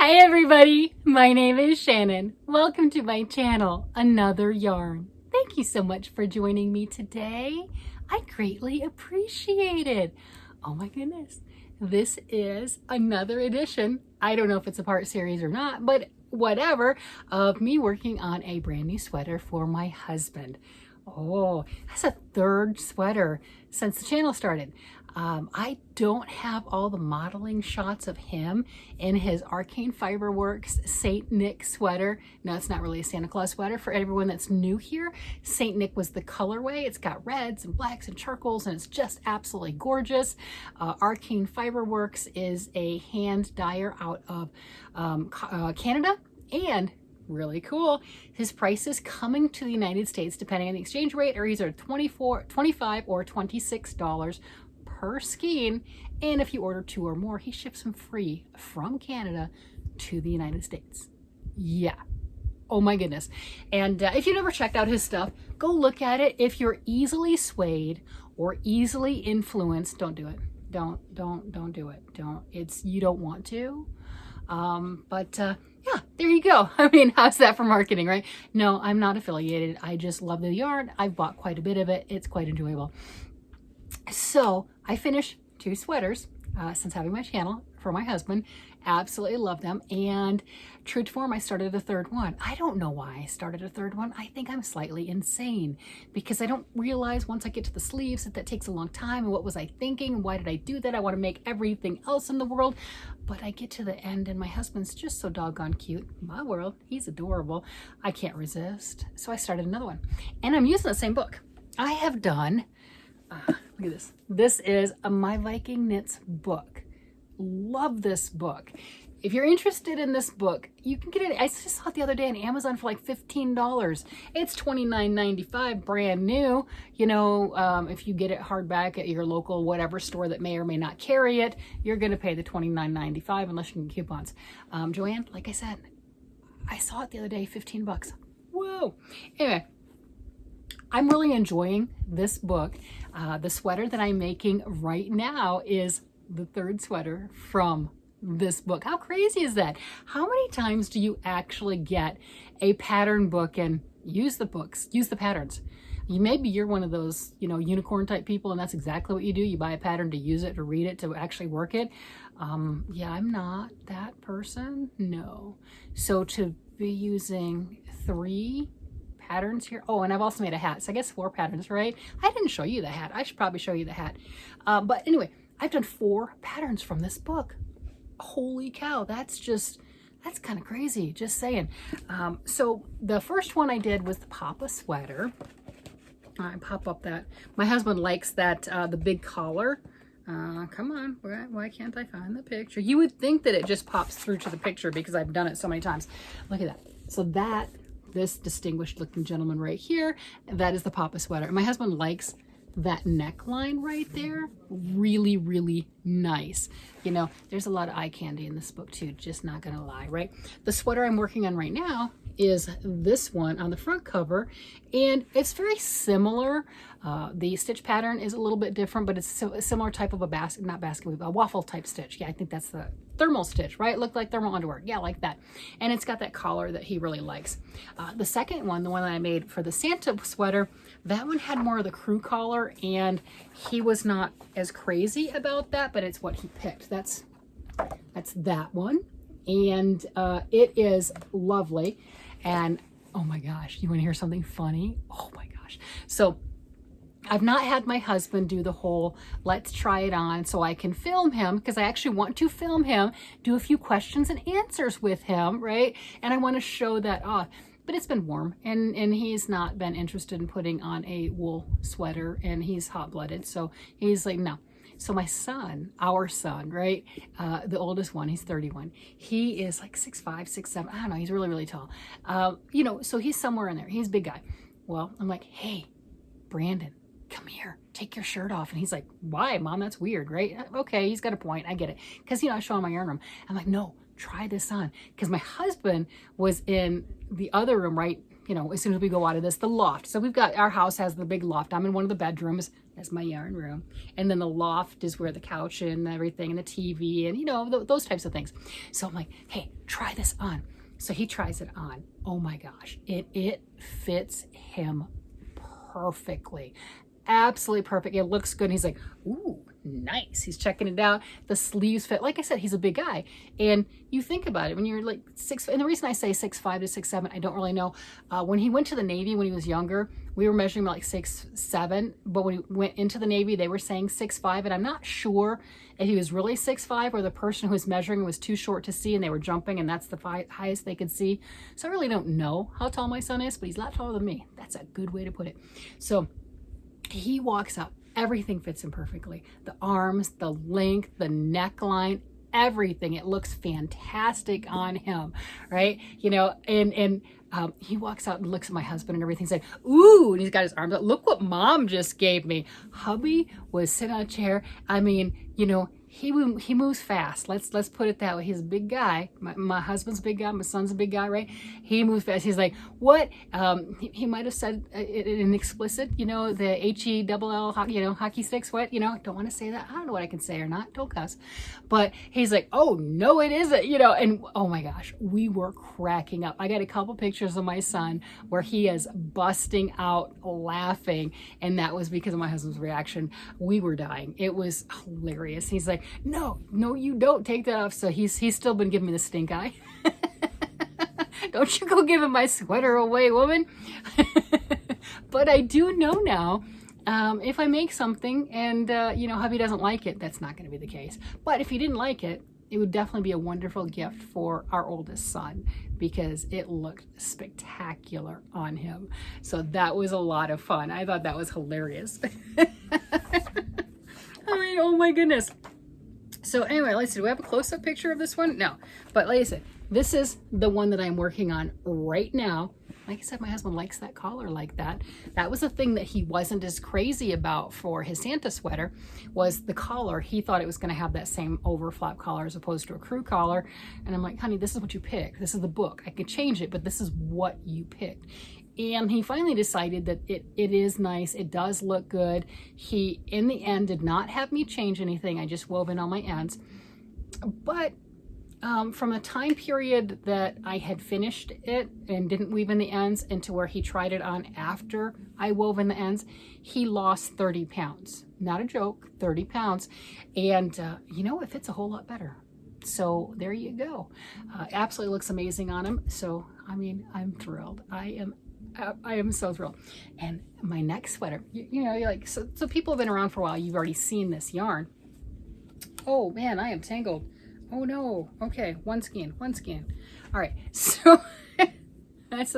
Hi everybody, my name is Shannon. Welcome to my channel, Another Yarn. Thank you so much for joining me today. I greatly appreciate it. Oh my goodness, this is another edition. I don't know if it's a part series or not, but whatever, of me working on a brand new sweater for my husband. Oh, that's a third sweater since the channel started. I don't have all the modeling shots of him in his Arcane Fiberworks Saint Nick sweater. No, it's not really a Santa Claus sweater. For everyone that's new here, Saint Nick was the colorway. It's got reds and blacks and charcoals, and it's just absolutely gorgeous. Arcane Fiberworks is a hand dyer out of Canada, and really cool, his price is coming to the United States, depending on the exchange rate, are either $24, $25, or $26 per skein. And if you order 2 or more, he ships them free from Canada to the United States. Yeah. Oh my goodness. And if you've never checked out his stuff, go look at it. If you're easily swayed or easily influenced, don't do it. Don't do it. You don't want to. Yeah, there you go. I mean, how's that for marketing, right? No, I'm not affiliated. I just love the yarn. I've bought quite a bit of it. It's quite enjoyable. So I finished 2 sweaters since having my channel for my husband. Absolutely love them. And true to form, I started a third one. I don't know why I started a third one. I think I'm slightly insane because I don't realize once I get to the sleeves that takes a long time. And what was I thinking? Why did I do that? I want to make everything else in the world. But I get to the end and my husband's just so doggone cute. My world, he's adorable. I can't resist. So I started another one. And I'm using the same book. I have done, look at this. This is a My Viking Knits book. Love this book. If you're interested in this book, you can get it. I just saw it the other day on Amazon for like $15. It's $29.95 brand new. You know, if you get it hardback at your local whatever store that may or may not carry it, you're going to pay the $29.95 unless you can get coupons. Joanne, like I said, I saw it the other day, 15 bucks. Whoa. Anyway, I'm really enjoying this book. The sweater that I'm making right now is the third sweater from this book. How crazy is that? How many times do you actually get a pattern book and use the books, use the patterns? Maybe you're one of those, you know, unicorn type people, and that's exactly what you do. You buy a pattern to use it, to read it, to actually work it. Yeah, I'm not that person. No. So to be using 3 patterns here. Oh, and I've also made a hat. So I guess 4 patterns, right? I didn't show you the hat. I should probably show you the hat. But anyway, I've done 4 patterns from this book. Holy cow, that's kind of crazy, just saying. So the first one I did was the Papa sweater. I pop up that. My husband likes that, the big collar. Come on, why can't I find the picture? You would think that it just pops through to the picture because I've done it so many times. Look at that. So this distinguished looking gentleman right here, that is the Papa sweater. And my husband likes that neckline right there. Really, really nice. You know, there's a lot of eye candy in this book too, just not gonna lie, right? The sweater I'm working on right now is this one on the front cover, and it's very similar. The stitch pattern is a little bit different, but it's a similar type of a waffle type stitch. Yeah, I think that's the thermal stitch, right? It looked like thermal underwear. Yeah, like that. And it's got that collar that he really likes. The second one, the one that I made for the Santa sweater, that one had more of the crew collar, and he was not as crazy about that, but it's what he picked. That's that one. And it is lovely. And oh my gosh, you want to hear something funny? Oh my gosh. So I've not had my husband do the whole let's try it on so I can film him, because I actually want to film him, do a few questions and answers with him, right? And I want to show that off. But it's been warm, and he's not been interested in putting on a wool sweater, and he's hot-blooded, so he's like, no. So my son, our son, right, the oldest one, he's 31. He is like 6'5", 6'7", I don't know, he's really, really tall. You know, so he's somewhere in there. He's a big guy. Well, I'm like, hey, Brandon, come here, take your shirt off. And he's like, why, Mom? That's weird, right? Okay, he's got a point. I get it. Because, you know, I show him my yarn room. I'm like, no, try this on. Because my husband was in the other room, right? you know, as soon as we go out of this, the loft. So we've got, our house has the big loft. I'm in one of the bedrooms. That's my yarn room. And then the loft is where the couch and everything and the TV and, you know, those types of things. So I'm like, hey, try this on. So he tries it on. Oh my gosh, it fits him perfectly. Absolutely perfect. It looks good. And he's like, ooh, nice. He's checking it out. The sleeves fit. Like I said, he's a big guy. And you think about it, when you're like 6, and the reason I say 6'5" to 6'7", I don't really know. When he went to the Navy when he was younger, we were measuring about like 6'7", but when he went into the Navy, they were saying 6'5", and I'm not sure if he was really 6'5" or the person who was measuring was too short to see and they were jumping and that's the highest they could see. So I really don't know how tall my son is, but he's a lot taller than me. That's a good way to put it. So he walks up, everything fits him perfectly. The arms, the length, the neckline, everything. It looks fantastic on him, right? You know, and he walks out and looks at my husband and everything's like, ooh, and he's got his arms up. Look what mom just gave me. Hubby was sitting on a chair. I mean, you know, he moves fast. Let's put it that way. He's a big guy. My husband's a big guy. My son's a big guy, right? He moves fast. He's like, what? He might have said an explicit, you know, the HELL, you know, hockey sticks, what? You know, don't want to say that. I don't know what I can say or not. Don't cuss. But he's like, oh, no, it isn't, you know, and oh my gosh, we were cracking up. I got a couple pictures of my son where he is busting out laughing. And that was because of my husband's reaction. We were dying. It was hilarious. He's like, no, you don't take that off. So he's still been giving me the stink eye. Don't you go giving my sweater away, woman. But I do know now, if I make something and, you know, hubby doesn't like it, that's not going to be the case. But if he didn't like it, it would definitely be a wonderful gift for our oldest son because it looked spectacular on him. So that was a lot of fun. I thought that was hilarious. I mean, oh my goodness. So anyway, let's see, do we have a close-up picture of this one? No, but like I said, this is the one that I'm working on right now. Like I said, my husband likes that collar like that. That was the thing that he wasn't as crazy about for his Santa sweater, was the collar. He thought it was going to have that same overflap collar as opposed to a crew collar. And I'm like, honey, this is what you picked. This is the book. I could change it, but this is what you picked. And he finally decided that it is nice. It does look good. He, in the end, did not have me change anything. I just wove in all my ends. But from the time period that I had finished it and didn't weave in the ends into where he tried it on after I wove in the ends, he lost 30 pounds. Not a joke, 30 pounds. And you know, it fits a whole lot better. So there you go. Absolutely looks amazing on him. So, I mean, I'm thrilled. I am so thrilled. And my next sweater, you know, you're like, so people have been around for a while. You've already seen this yarn. Oh man, I am tangled. Oh no. Okay, one skein. All right, so that's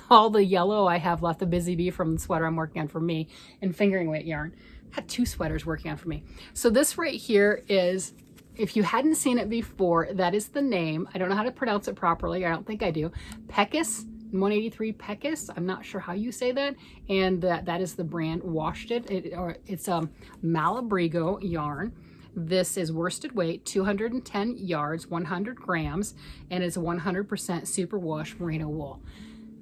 all the yellow I have left, the Busy Bee from the sweater I'm working on for me, and fingering weight yarn. I had 2 sweaters working on for me. So this right here is, if you hadn't seen it before, that is the name. I don't know how to pronounce it properly. I don't think I do. Pecos 183 Pecos. I'm not sure how you say that. And that is the brand Washed It. It's a Malabrigo yarn. This is worsted weight, 210 yards, 100 grams, and it's 100% superwash merino wool.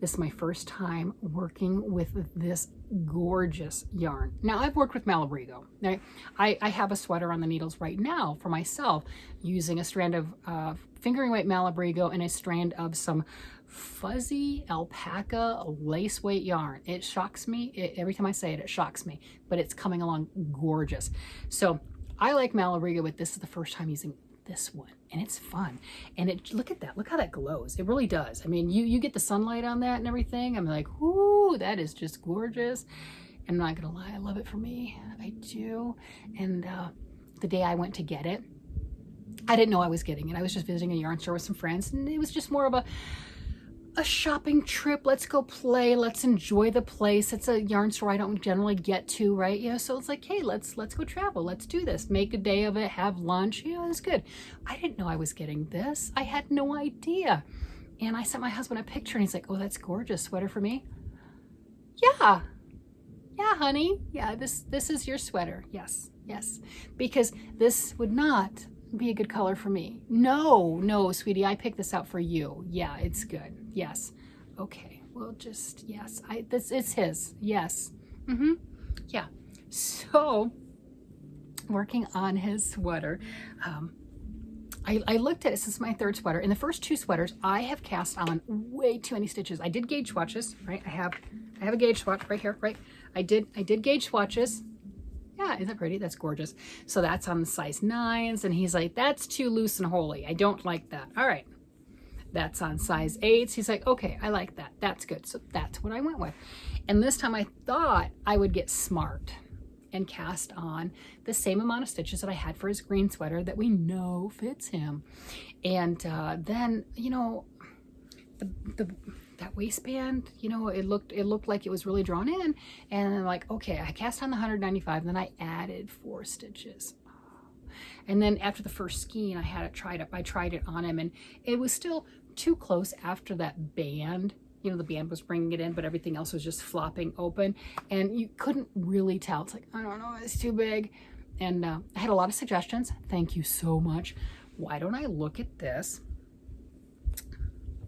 This is my first time working with this gorgeous yarn. Now, I've worked with Malabrigo. Right? I have a sweater on the needles right now for myself using a strand of fingering weight Malabrigo and a strand of some fuzzy alpaca lace weight yarn. It shocks me. Every time I say it, it shocks me, but it's coming along gorgeous. So I like Malabrigo, but this is the first time using this one, and it's fun. And look at that, look how that glows. It really does. I mean, you get the sunlight on that and everything. I'm like, ooh, that is just gorgeous. I'm not gonna lie, I love it for me. I do. And the day I went to get it, I didn't know I was getting it. I was just visiting a yarn store with some friends, and it was just more of a shopping trip. Let's go play. Let's enjoy the place. It's a yarn store I don't generally get to, right? You know, so it's like, hey, let's go travel. Let's do this. Make a day of it. Have lunch. You know, it's good. I didn't know I was getting this. I had no idea. And I sent my husband a picture, and he's like, oh, that's gorgeous. Sweater for me? Yeah, honey. Yeah, this is your sweater. Yes. Because this would not be a good color for me. No, sweetie, I picked this out for you. Yeah, it's good. Yes. Okay. will just, yes, it's his. Yes. Yeah. So working on his sweater, I looked at it. This is my third sweater. In the first 2 sweaters, I have cast on way too many stitches. I did gauge swatches, right? I have a gauge swatch right here, right? I did gauge swatches. Yeah, isn't that pretty? That's gorgeous. So that's on the size 9s, and he's like, that's too loose and holy. I don't like that. All right. That's on size 8s. He's like, okay, I like that. That's good. So that's what I went with. And this time I thought I would get smart and cast on the same amount of stitches that I had for his green sweater that we know fits him. And then, you know, that waistband, you know, it looked like it was really drawn in. And I'm like, okay, I cast on the 195, and then I added 4 stitches. And then after the first skein, I had it tried up. I tried it on him, and it was still too close after that band. You know, the band was bringing it in, but everything else was just flopping open, and you couldn't really tell. It's like, I don't know, it's too big. And I had a lot of suggestions. Thank you so much. Why don't I look at this?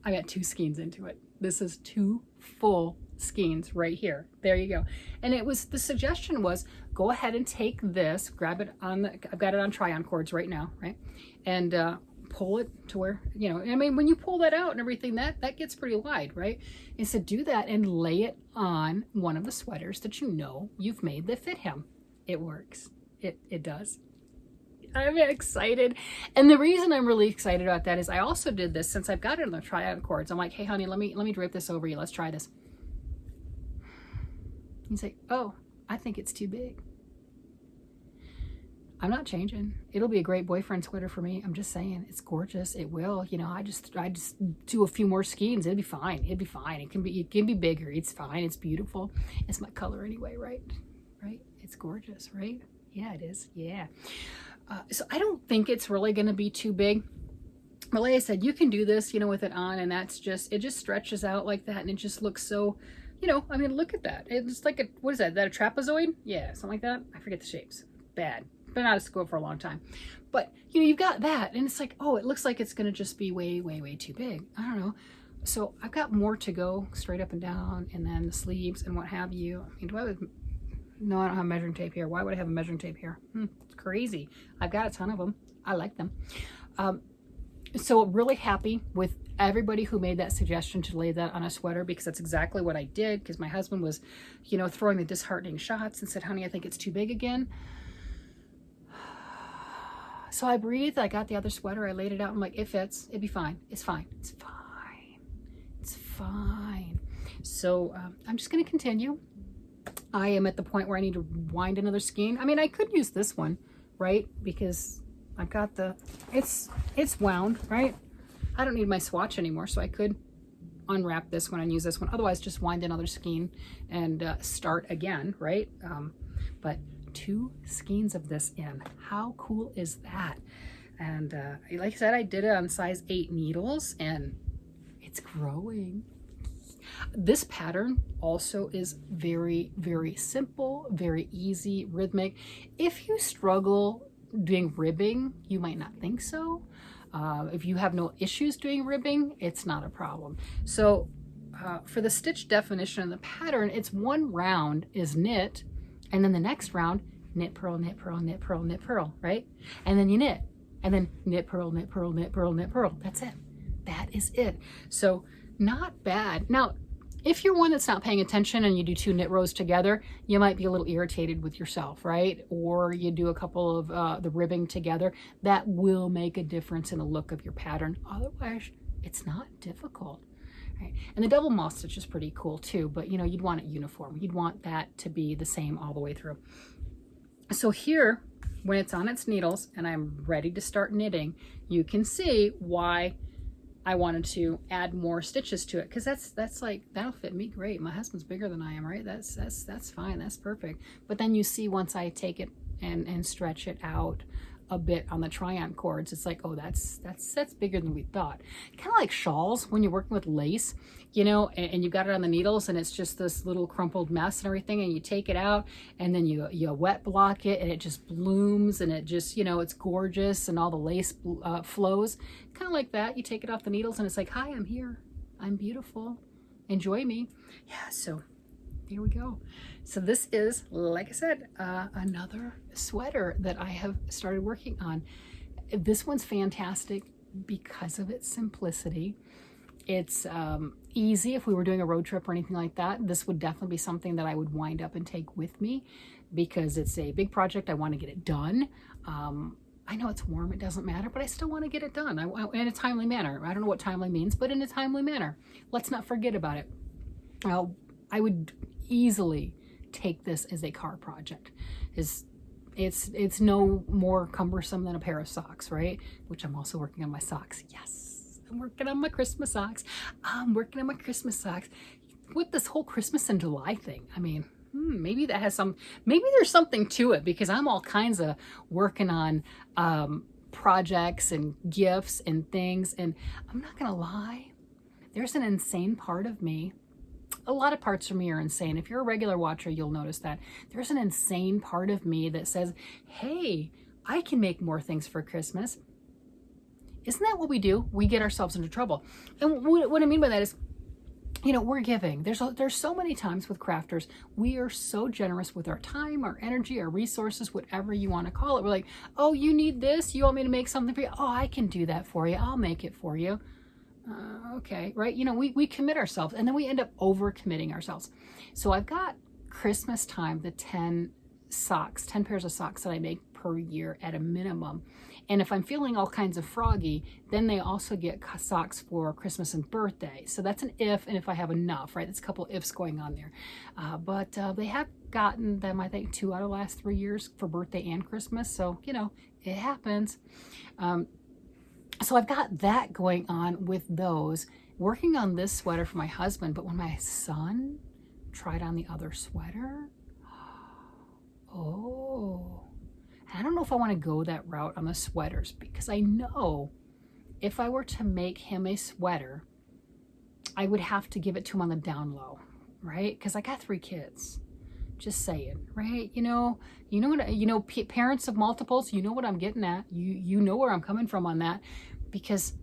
I got 2 skeins into it. This is 2 full skeins right here. There you go. And it was, the suggestion was, go ahead and take this, grab it on the, I've got it on try-on cords right now, right? And pull it to where, you know, I mean, when you pull that out and everything, that gets pretty wide, right? And so do that and lay it on one of the sweaters that you know you've made that fit him. It works. It does. I'm excited. And the reason I'm really excited about that is I also did this since I've got it on the try-on cords. I'm like, hey honey, let me drape this over you. Let's try this. He's like, oh, I think it's too big. I'm not changing. It'll be a great boyfriend sweater for me. I'm just saying, it's gorgeous. It will, you know, I just do a few more skeins. It'll be fine. It'll be fine. It can be bigger. It's fine. It's beautiful. It's my color anyway, right? Right? It's gorgeous, right? Yeah, it is. Yeah. So I don't think it's really going to be too big. But like I said, you can do this, you know, with it on, and that's just, it just stretches out like that, and it just looks so, you know, I mean, look at that. It's like a, what is that? Is that a trapezoid? Yeah, something like that. I forget the shapes. Bad. Been out of school for a long time. But, you know, you've got that, and it's like, oh, it looks like it's going to just be way, way, way too big. I don't know. So I've got more to go, straight up and down, and then the sleeves and what have you. I mean, do I have, no, I don't have measuring tape here. Why would I have a measuring tape here? It's crazy. I've got a ton of them. I like them. So really happy with everybody who made that suggestion to lay that on a sweater, because that's exactly what I did, because my husband was, you know, throwing the disheartening shots and said, honey, I think it's too big again. So I breathed, I got the other sweater, I laid it out, I'm like, it fits, it'd be fine, it's fine, it's fine, it's fine. So I'm just gonna continue. I am at the point where I need to wind another skein. I mean, I could use this one, right? Because I've got the, it's wound, right? I don't need my swatch anymore, so I could unwrap this one and use this one. Otherwise, just wind another skein and start again, right? But 2 skeins of this in. How cool is that? And like I said, I did it on size 8 needles, and it's growing. This pattern also is very, very simple, very easy, rhythmic. If you struggle doing ribbing, you might not think so. If you have no issues doing ribbing, it's not a problem. So for the stitch definition of the pattern, it's 1 round is knit, and then the next round, knit, purl, knit, purl, knit, purl, knit, purl, right? And then you knit, and then knit, purl, knit, purl, knit, purl, knit, purl. That's it. That is it. So not bad. Now, if you're one that's not paying attention and you do 2 knit rows together, you might be a little irritated with yourself, right? Or you do a couple of the ribbing together. That will make a difference in the look of your pattern. Otherwise, it's not difficult. Right. And the double moss stitch is pretty cool too, but you know, you'd want it uniform. You'd want that to be the same all the way through. So here, when it's on its needles and I'm ready to start knitting, you can see why I wanted to add more stitches to it, because that's like, that'll fit me great. My husband's bigger than I am, right? That's fine, that's perfect. But then you see, once I take it and stretch it out a bit on the try-on cords, it's like, oh, that's bigger than we thought. Kind of like shawls when you're working with lace, you know, and you got it on the needles and it's just this little crumpled mess and everything, and you take it out and then you wet block it and it just blooms and it just, you know, it's gorgeous and all the lace flows. Kind of like that. You take it off the needles and it's like, hi, I'm here. I'm beautiful. enjoy me. Yeah, so here we go. So this is, like I said, another sweater that I have started working on. This one's fantastic because of its simplicity. It's easy if we were doing a road trip or anything like that. This would definitely be something that I would wind up and take with me because it's a big project. I want to get it done. I know it's warm, it doesn't matter, but I still want to get it done in a timely manner. I don't know what timely means, but in a timely manner. Let's not forget about it. I would easily take this as a car project. It's no more cumbersome than a pair of socks, right? Which I'm also working on my socks. Yes, I'm working on my Christmas socks. With this whole Christmas in July thing, I mean, maybe that has maybe there's something to it because I'm all kinds of working on projects and gifts and things. And I'm not gonna lie, there's an insane part of me. A lot of parts of me are insane. If you're a regular watcher, you'll notice that there's an insane part of me that says, hey, I can make more things for Christmas. Isn't that what we do? We get ourselves into trouble. And what I mean by that is, you know, we're giving. There's so many times with crafters, we are so generous with our time, our energy, our resources, whatever you want to call it. We're like, oh, you need this? You want me to make something for you? Oh, I can do that for you. I'll make it for you. Okay, right? You know, we commit ourselves and then we end up over committing ourselves. So I've got Christmas time, the 10 pairs of socks that I make per year at a minimum. And if I'm feeling all kinds of froggy, then they also get socks for Christmas and birthday. So that's an if, and if I have enough, right? There's a couple ifs going on there. But they have gotten them, I think, 2 out of the last 3 years for birthday and Christmas. So, you know, it happens. So I've got that going on with those, working on this sweater for my husband. But when my son tried on the other sweater, oh, I don't know if I want to go that route on the sweaters, because I know if I were to make him a sweater, I would have to give it to him on the down low, right? Because I got 3 kids. Just saying, right? Parents of multiples, you know what I'm getting at. You know where I'm coming from on that, because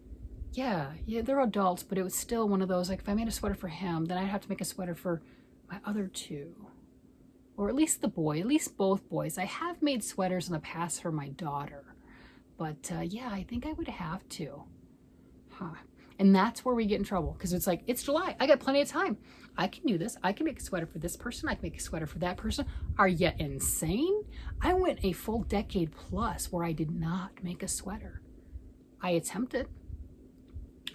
yeah, they're adults, but it was still one of those, like, if I made a sweater for him, then I'd have to make a sweater for my other 2, or at least both boys. I have made sweaters in the past for my daughter, but yeah, I think I would have to. And that's where we get in trouble, because it's like, it's July. I got plenty of time. I can do this. I can make a sweater for this person. I can make a sweater for that person. Are you insane? I went a full decade plus where I did not make a sweater. I attempted.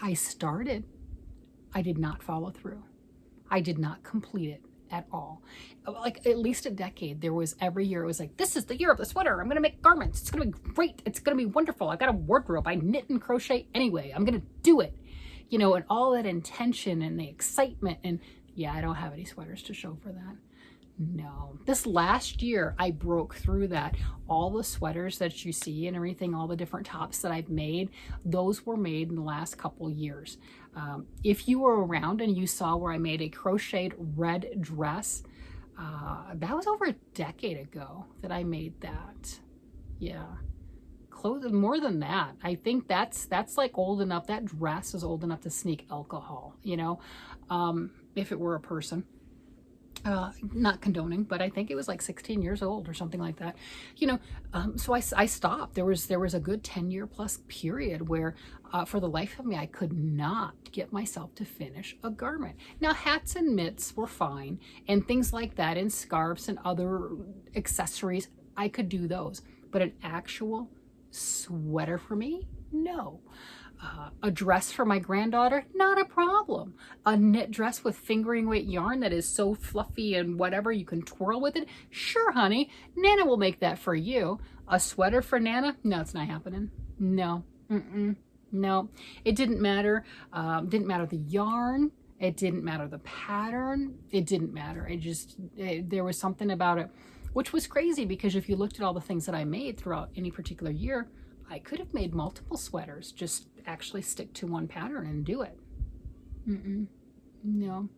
I started. I did not follow through. I did not complete it at all. Like at least a decade, there was every year, it was like, this is the year of the sweater. I'm going to make garments. It's going to be great. It's going to be wonderful. I've got a wardrobe. I knit and crochet anyway. I'm going to do it. You know, and all that intention and the excitement. And yeah, I don't have any sweaters to show for that. No. This last year, I broke through that. All the sweaters that you see and everything, all the different tops that I've made, those were made in the last couple years. If you were around and you saw where I made a crocheted red dress, that was over a decade ago that I made that. Yeah. More than that. I think that's like old enough. That dress is old enough to sneak alcohol, you know, if it were a person. Not condoning, but I think it was like 16 years old or something like that, you know. So I stopped. There was a good 10-year plus period where for the life of me, I could not get myself to finish a garment. Now, hats and mitts were fine, and things like that, and scarves and other accessories, I could do those. But an actual sweater for me, no. A dress for my granddaughter, not a problem. A knit dress with fingering weight yarn that is so fluffy and whatever, you can twirl with it. Sure, honey, Nana will make that for you. A sweater for Nana? No, it's not happening. No, no. It didn't matter. Didn't matter the yarn. It didn't matter the pattern. It didn't matter. There was something about it, which was crazy, because if you looked at all the things that I made throughout any particular year, I could have made multiple sweaters, just actually stick to one pattern and do it. No.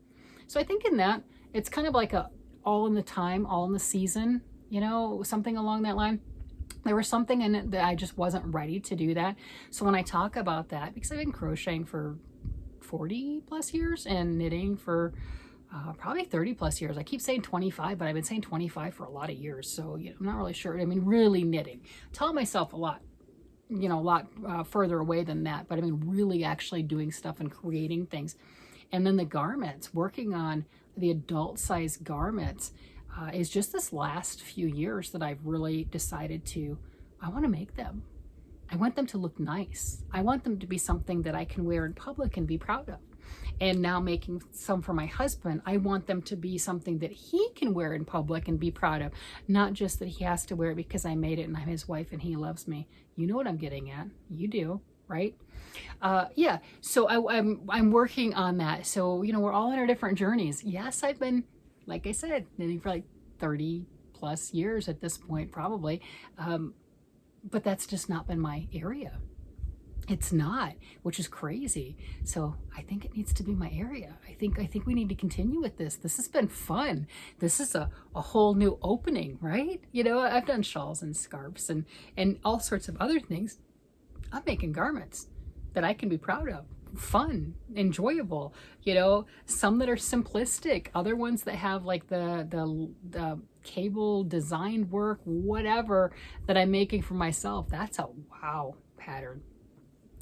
So I think in that, it's kind of like a all in the time, all in the season, you know, something along that line. There was something in it that I just wasn't ready to do that. So when I talk about that, because I've been crocheting for 40 plus years, and knitting for probably 30 plus years. I keep saying 25, but I've been saying 25 for a lot of years. So, you know, I'm not really sure. I mean, really knitting. Telling myself a lot, you know, a lot further away than that. But I mean, really actually doing stuff and creating things. And then the garments, working on the adult size garments is just this last few years that I've really decided to, I want to make them. I want them to look nice. I want them to be something that I can wear in public and be proud of. And now making some for my husband, I want them to be something that he can wear in public and be proud of. Not just that he has to wear it because I made it and I'm his wife and he loves me. You know what I'm getting at. You do, right? Yeah, so I'm working on that. So, you know, we're all in our different journeys. Yes, I've been, like I said, knitting for like 30 plus years at this point, probably. But that's just not been my area. It's not, which is crazy. So I think it needs to be my area. I think we need to continue with this. This has been fun. This is a whole new opening, right? You know, I've done shawls and scarves and all sorts of other things. I'm making garments that I can be proud of. Fun, enjoyable, you know, some that are simplistic, other ones that have like the cable design work, whatever that I'm making for myself. That's a wow pattern.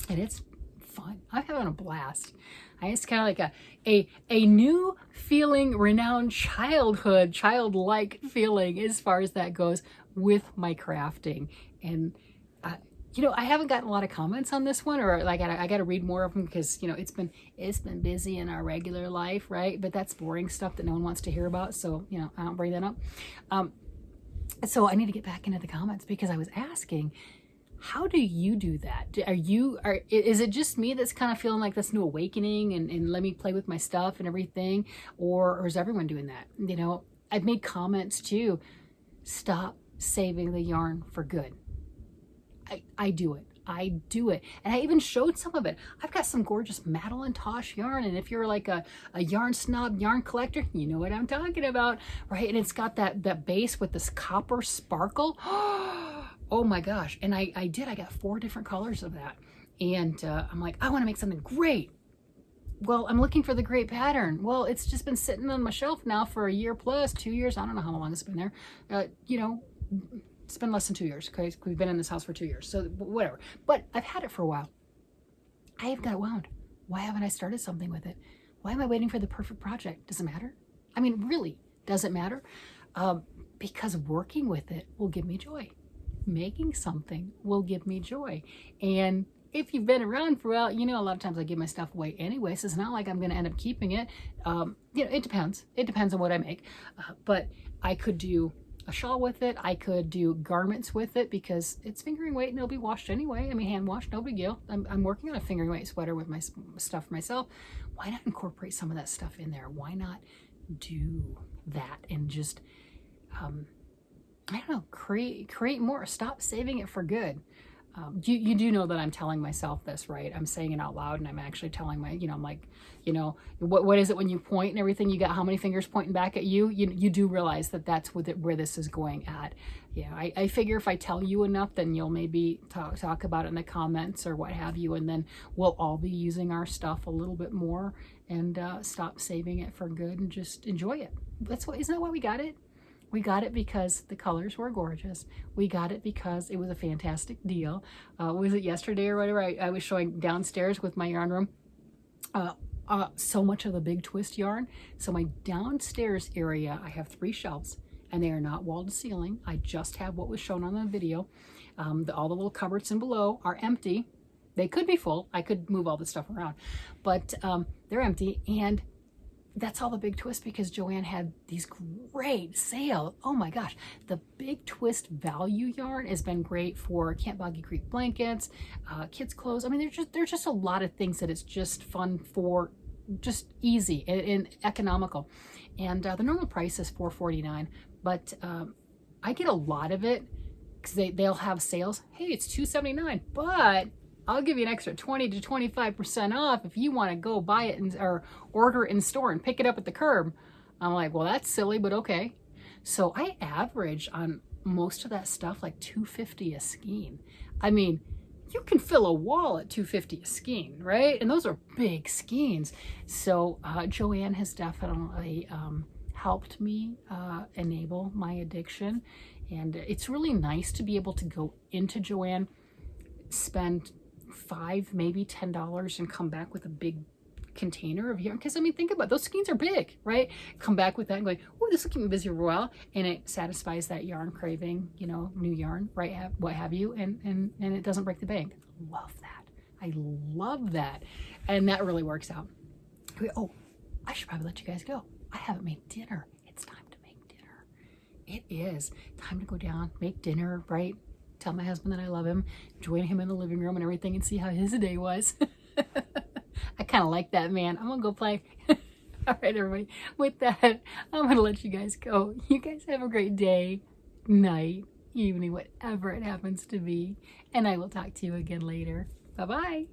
And it's fun. I'm having a blast. It's kind of like a new feeling, renowned childlike feeling as far as that goes with my crafting. And you know, I haven't gotten a lot of comments on this one, or like I got to read more of them because, you know, it's been busy in our regular life, right? But that's boring stuff that no one wants to hear about. So, you know, I don't bring that up. So I need to get back into the comments because I was asking, how do you do that? Is it just me that's kind of feeling like this new awakening and let me play with my stuff and everything? Or is everyone doing that? You know, I've made comments too. Stop saving the yarn for good. I do it. I do it. And I even showed some of it. I've got some gorgeous Madeline Tosh yarn. And if you're like a yarn snob, yarn collector, you know what I'm talking about, right? And it's got that base with this copper sparkle. Oh my gosh. And I got 4 different colors of that. And I'm like, I want to make something great. Well, I'm looking for the great pattern. Well, it's just been sitting on my shelf now for a year plus, 2 years. I don't know how long it's been there. You know, it's been less than 2 years because we've been in this house for 2 years. So whatever. But I've had it for a while. I have got it wound. Why haven't I started something with it? Why am I waiting for the perfect project? Does it matter? I mean, really, does it matter? Because working with it will give me joy. Making something will give me joy. And if you've been around for a while, you know, a lot of times I give my stuff away anyway, so it's not like I'm going to end up keeping it. You know, it depends. It depends on what I make. But I could do a shawl with it. I could do garments with it because it's fingering weight and it'll be washed anyway. I mean, hand washed, no big deal. I'm working on a fingering weight sweater with my stuff myself. Why not incorporate some of that stuff in there? Why not do that and just, I don't know, create more. Stop saving it for good. You do know that I'm telling myself this, right? I'm saying it out loud and I'm actually telling my, you know, I'm like, you know, what is it when you point and everything, you got how many fingers pointing back at you? You do realize that that's where this is going at. Yeah, I figure if I tell you enough, then you'll maybe talk about it in the comments or what have you. And then we'll all be using our stuff a little bit more and stop saving it for good and just enjoy it. Isn't that why we got it? We got it because the colors were gorgeous. We got it because it was a fantastic deal. Was it yesterday or whatever? I was showing downstairs with my yarn room so much of the big twist yarn. So my downstairs area, I have 3 shelves and they are not wall to ceiling. I just have what was shown on the video. All the little cupboards and below are empty. They could be full. I could move all this stuff around, but they're empty. And that's all the big twist because Joanne had these great sales. Oh my gosh, the big twist value yarn has been great for Camp Boggy Creek blankets, kids clothes. I mean, there's just a lot of things that it's just fun for, just easy and economical. And the normal price is $4.49, but I get a lot of it because they'll have sales. Hey, it's $2.79, but I'll give you an extra 20 to 25% off if you want to go buy it or order it in store and pick it up at the curb. I'm like, well, that's silly, but okay. So I average on most of that stuff like $2.50 a skein. I mean, you can fill a wall at $250 a skein, right? And those are big skeins. So Joann has definitely helped me enable my addiction. And it's really nice to be able to go into Joann, spend $5, maybe $10 and come back with a big container of yarn. Because I mean, think about it, those skeins are big, right? Come back with that and go, oh, this will keep me busy for a while, and it satisfies that yarn craving, you know, new yarn, right? What have you, and it doesn't break the bank. Love that. I love that, and that really works out. Oh, I should probably let you guys go. I haven't made dinner. It's time to make dinner. It is time to go down, make dinner, right? Tell my husband that I love him, join him in the living room and everything, and see how his day was. I kind of like that, man. I'm gonna go play. All right, everybody. With that, I'm gonna let you guys go. You guys have a great day, night, evening, whatever it happens to be. And I will talk to you again later. Bye-bye.